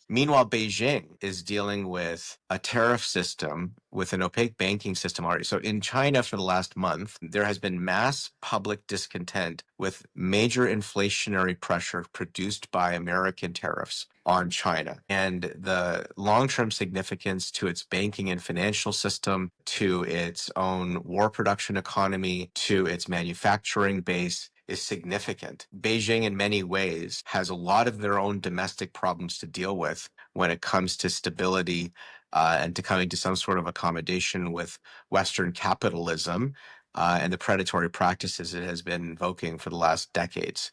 Meanwhile, Beijing is dealing with a tariff system with an opaque banking system already. So in China for the last month, there has been mass public discontent with major inflationary pressure produced by American tariffs on China. And the long-term significance to its banking and financial system, to its own war production economy, to its manufacturing base is significant. Beijing, in many ways, has a lot of their own domestic problems to deal with when it comes to stability and to coming to some sort of accommodation with Western capitalism and the predatory practices it has been invoking for the last decades.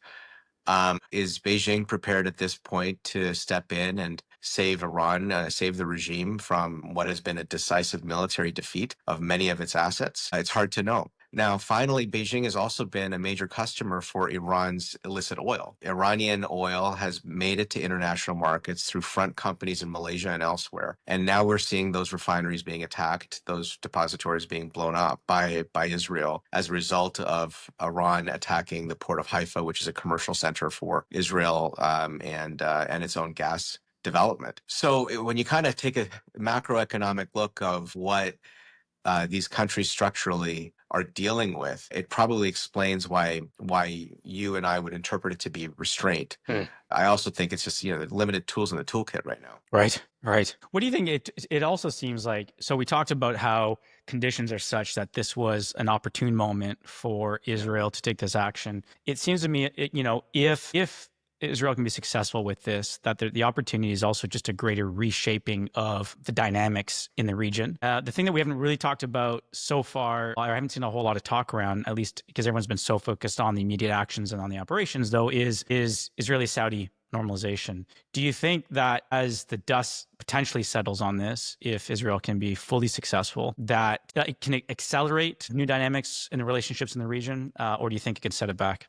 Is Beijing prepared at this point to step in and save Iran, save the regime from what has been a decisive military defeat of many of its assets? It's hard to know. Now, finally, Beijing has also been a major customer for Iran's illicit oil. Iranian oil has made it to international markets through front companies in Malaysia and elsewhere. And now we're seeing those refineries being attacked, those depositories being blown up by Israel as a result of Iran attacking the port of Haifa, which is a commercial center for Israel and its own gas development. So when you kind of take a macroeconomic look of what these countries structurally are dealing with, it probably explains why you and I would interpret it to be restraint. I also think it's just the limited tools in the toolkit right now. Right. What do you think? It also seems like, so we talked about how conditions are such that this was an opportune moment for Israel to take this action. It seems to me, if Israel can be successful with this, that the opportunity is also just a greater reshaping of the dynamics in the region. The thing that we haven't really talked about so far, or I haven't seen a whole lot of talk around, at least because everyone's been so focused on the immediate actions and on the operations, though, is Israeli-Saudi normalization. Do you think that as the dust potentially settles on this, if Israel can be fully successful, that it can accelerate new dynamics in the relationships in the region, or do you think it can set it back?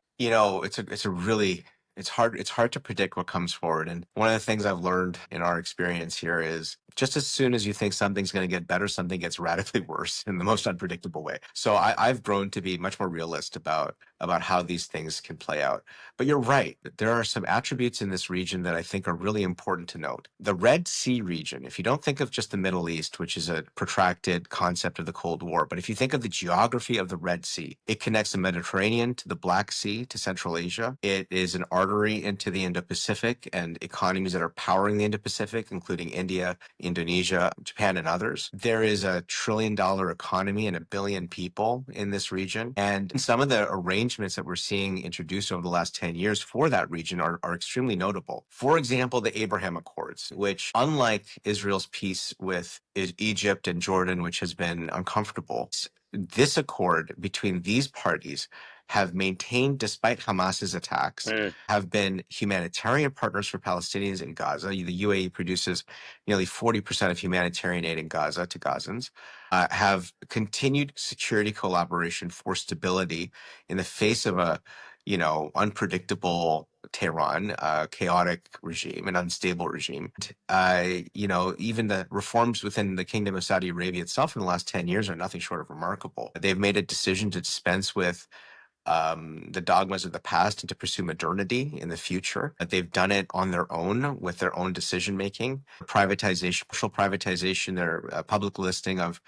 It's hard to predict what comes forward. And one of the things I've learned in our experience here is just as soon as you think something's going to get better, something gets radically worse in the most unpredictable way. So I've grown to be much more realist about how these things can play out. But you're right. There are some attributes in this region that I think are really important to note. The Red Sea region, if you don't think of just the Middle East, which is a protracted concept of the Cold War, but if you think of the geography of the Red Sea, it connects the Mediterranean to the Black Sea to Central Asia. It is an artery into the Indo-Pacific and economies that are powering the Indo-Pacific, including India, Indonesia, Japan, and others. There is a $1 trillion economy and 1 billion people in this region. And some of the arrangements that we're seeing introduced over the last 10 years for that region are extremely notable. For example, the Abraham Accords, which, unlike Israel's peace with Egypt and Jordan, which has been uncomfortable, this accord between these parties have maintained, despite Hamas's attacks, have been humanitarian partners for Palestinians in Gaza. The UAE produces nearly 40% of humanitarian aid in Gaza to Gazans, have continued security collaboration for stability in the face of a unpredictable Tehran, chaotic regime, an unstable regime. Even the reforms within the Kingdom of Saudi Arabia itself in the last 10 years are nothing short of remarkable. They've made a decision to dispense with the dogmas of the past and to pursue modernity in the future. They've done it on their own with their own decision making. Privatization, partial privatization, their public listing of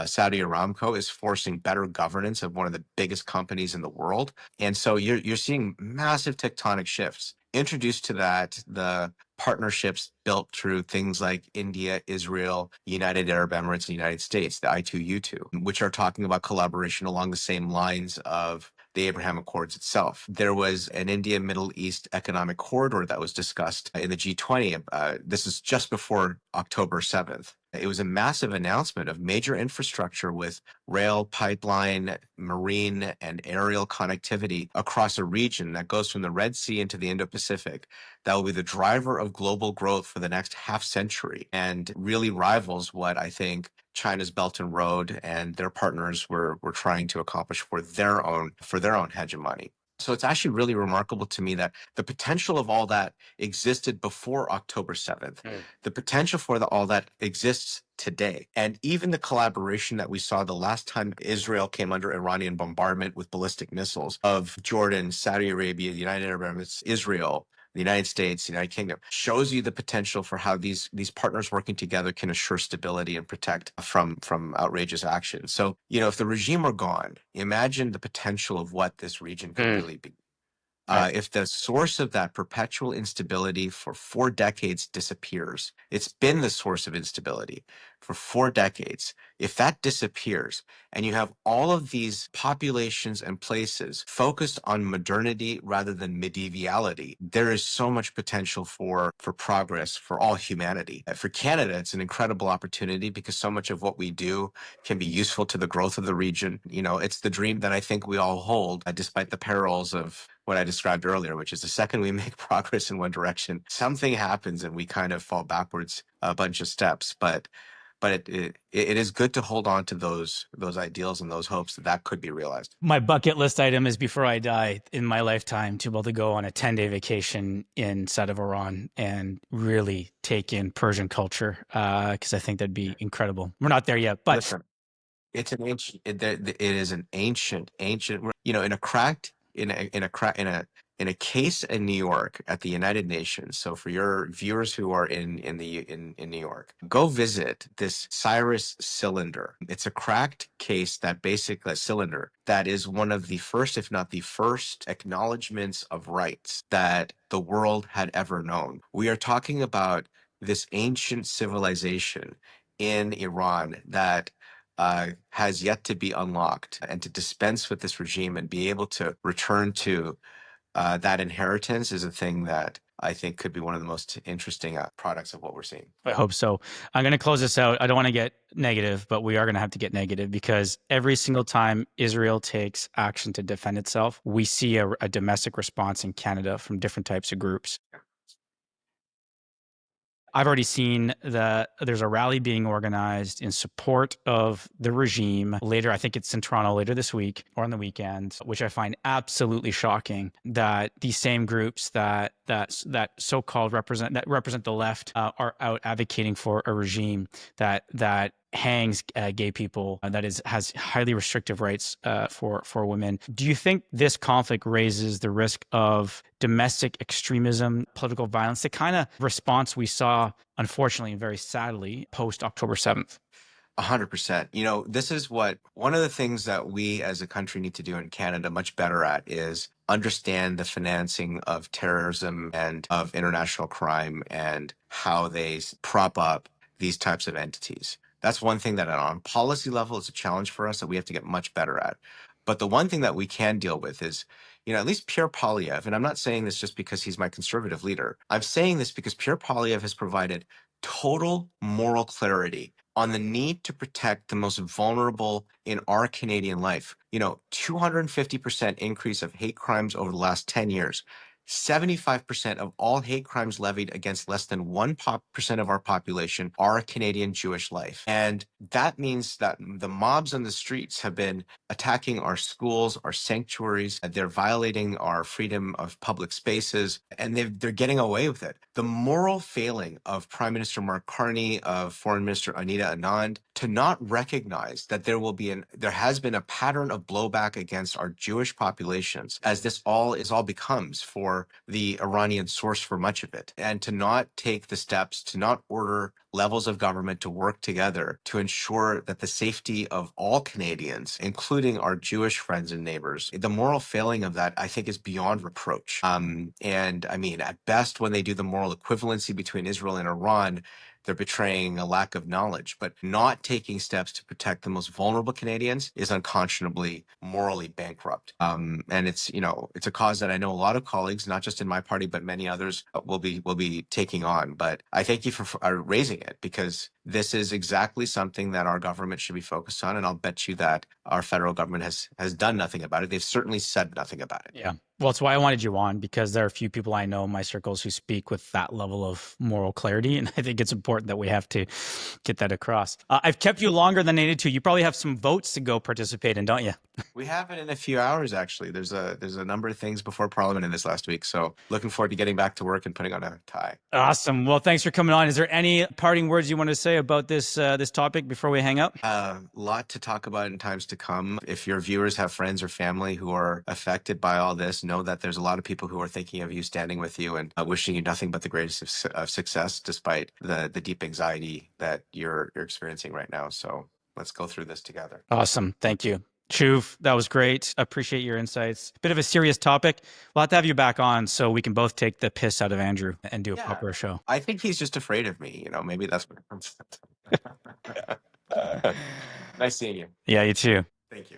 Saudi Aramco is forcing better governance of one of the biggest companies in the world. And so you're seeing massive tectonic shifts. Introduced to that, the partnerships built through things like India, Israel, United Arab Emirates, and the United States, the I2U2, which are talking about collaboration along the same lines of the Abraham Accords itself. There was an India-Middle East economic corridor that was discussed in the G20. This is just before October 7th. It was a massive announcement of major infrastructure with rail, pipeline, marine, and aerial connectivity across a region that goes from the Red Sea into the Indo-Pacific that will be the driver of global growth for the next half century and really rivals what I think China's Belt and Road and their partners were trying to accomplish for their own hegemony. So it's actually really remarkable to me that the potential of all that existed before October 7th. The potential for all that exists today. And even the collaboration that we saw the last time Israel came under Iranian bombardment with ballistic missiles of Jordan, Saudi Arabia, the United Arab Emirates, Israel, the United States, the United Kingdom, shows you the potential for how these partners working together can assure stability and protect from outrageous action. So, if the regime were gone, imagine the potential of what this region could really be. If the source of that perpetual instability for 4 decades disappears, it's been the source of instability for 4 decades. If that disappears and you have all of these populations and places focused on modernity rather than medievality, there is so much potential for progress for all humanity. For Canada, it's an incredible opportunity because so much of what we do can be useful to the growth of the region. It's the dream that I think we all hold, despite the perils of what I described earlier, which is the second we make progress in one direction, something happens and we kind of fall backwards a bunch of steps. But But it is good to hold on to those ideals and those hopes that could be realized. My bucket list item is, before I die in my lifetime, to be able to go on a 10-day vacation inside of Iran and really take in Persian culture, because I think that'd be incredible. We're not there yet, but Listen, it's an ancient. It is an ancient. In a cracked in a case in New York at the United Nations. So for your viewers who are in New York, go visit this Cyrus cylinder. It's a cracked case that basically a cylinder that is one of the first, if not the first, acknowledgments of rights that the world had ever known. We are talking about this ancient civilization in Iran that has yet to be unlocked, and to dispense with this regime and be able to return to that inheritance is a thing that I think could be one of the most interesting products of what we're seeing. I hope so. I'm going to close this out. I don't want to get negative, but we are going to have to get negative, because every single time Israel takes action to defend itself, we see a domestic response in Canada from different types of groups. I've already seen that there's a rally being organized in support of the regime later. I think it's in Toronto later this week or on the weekend, which I find absolutely shocking, that these same groups that so-called represent the left are out advocating for a regime that hangs gay people, that has highly restrictive rights for women. Do you think this conflict raises the risk of domestic extremism, political violence, the kind of response we saw, unfortunately and very sadly, post October 7th? 100%. This is what one of the things that we as a country need to do in Canada much better at is understand the financing of terrorism and of international crime and how they prop up these types of entities. That's one thing that on policy level is a challenge for us that we have to get much better at. But the one thing that we can deal with is, at least Pierre Poilievre, and I'm not saying this just because he's my conservative leader. I'm saying this because Pierre Poilievre has provided total moral clarity on the need to protect the most vulnerable in our Canadian life. 250% increase of hate crimes over the last 10 years. 75% of all hate crimes levied against less than 1% of our population are Canadian Jewish life. And that means that the mobs on the streets have been attacking our schools, our sanctuaries. They're violating our freedom of public spaces, and they're getting away with it. The moral failing of Prime Minister Mark Carney, of Foreign Minister Anita Anand, to not recognize that there has been a pattern of blowback against our Jewish populations, as this all becomes for the Iranian source for much of it, and to not take the steps, to not order levels of government to work together to ensure that the safety of all Canadians, including our Jewish friends and neighbors, the moral failing of that, I think, is beyond reproach. And I mean, at best, when they do the moral equivalency between Israel and Iran, they're betraying a lack of knowledge. But not taking steps to protect the most vulnerable Canadians is unconscionably morally bankrupt. And it's a cause that I know a lot of colleagues, not just in my party, but many others will be taking on. But I thank you for raising it, because this is exactly something that our government should be focused on. And I'll bet you that our federal government has done nothing about it. They've certainly said nothing about it. Yeah. Well, it's why I wanted you on, because there are a few people I know in my circles who speak with that level of moral clarity. And I think it's important that we have to get that across. I've kept you longer than I needed to. You probably have some votes to go participate in, don't you? We have it in a few hours, actually. There's a number of things before Parliament in this last week. So looking forward to getting back to work and putting on a tie. Awesome. Well, thanks for coming on. Is there any parting words you want to say about this topic before we hang up? A lot to talk about in times to come. If your viewers have friends or family who are affected by all this, know that there's a lot of people who are thinking of you, standing with you, and wishing you nothing but the greatest of success, despite the deep anxiety that you're experiencing right now. So let's go through this together. Awesome. Thank you. Shuv, that was great. Appreciate your insights. Bit of a serious topic. We'll have to have you back on so we can both take the piss out of Andrew and do a proper show. I think he's just afraid of me. Maybe that's what. Nice seeing you. Yeah, you too. Thank you.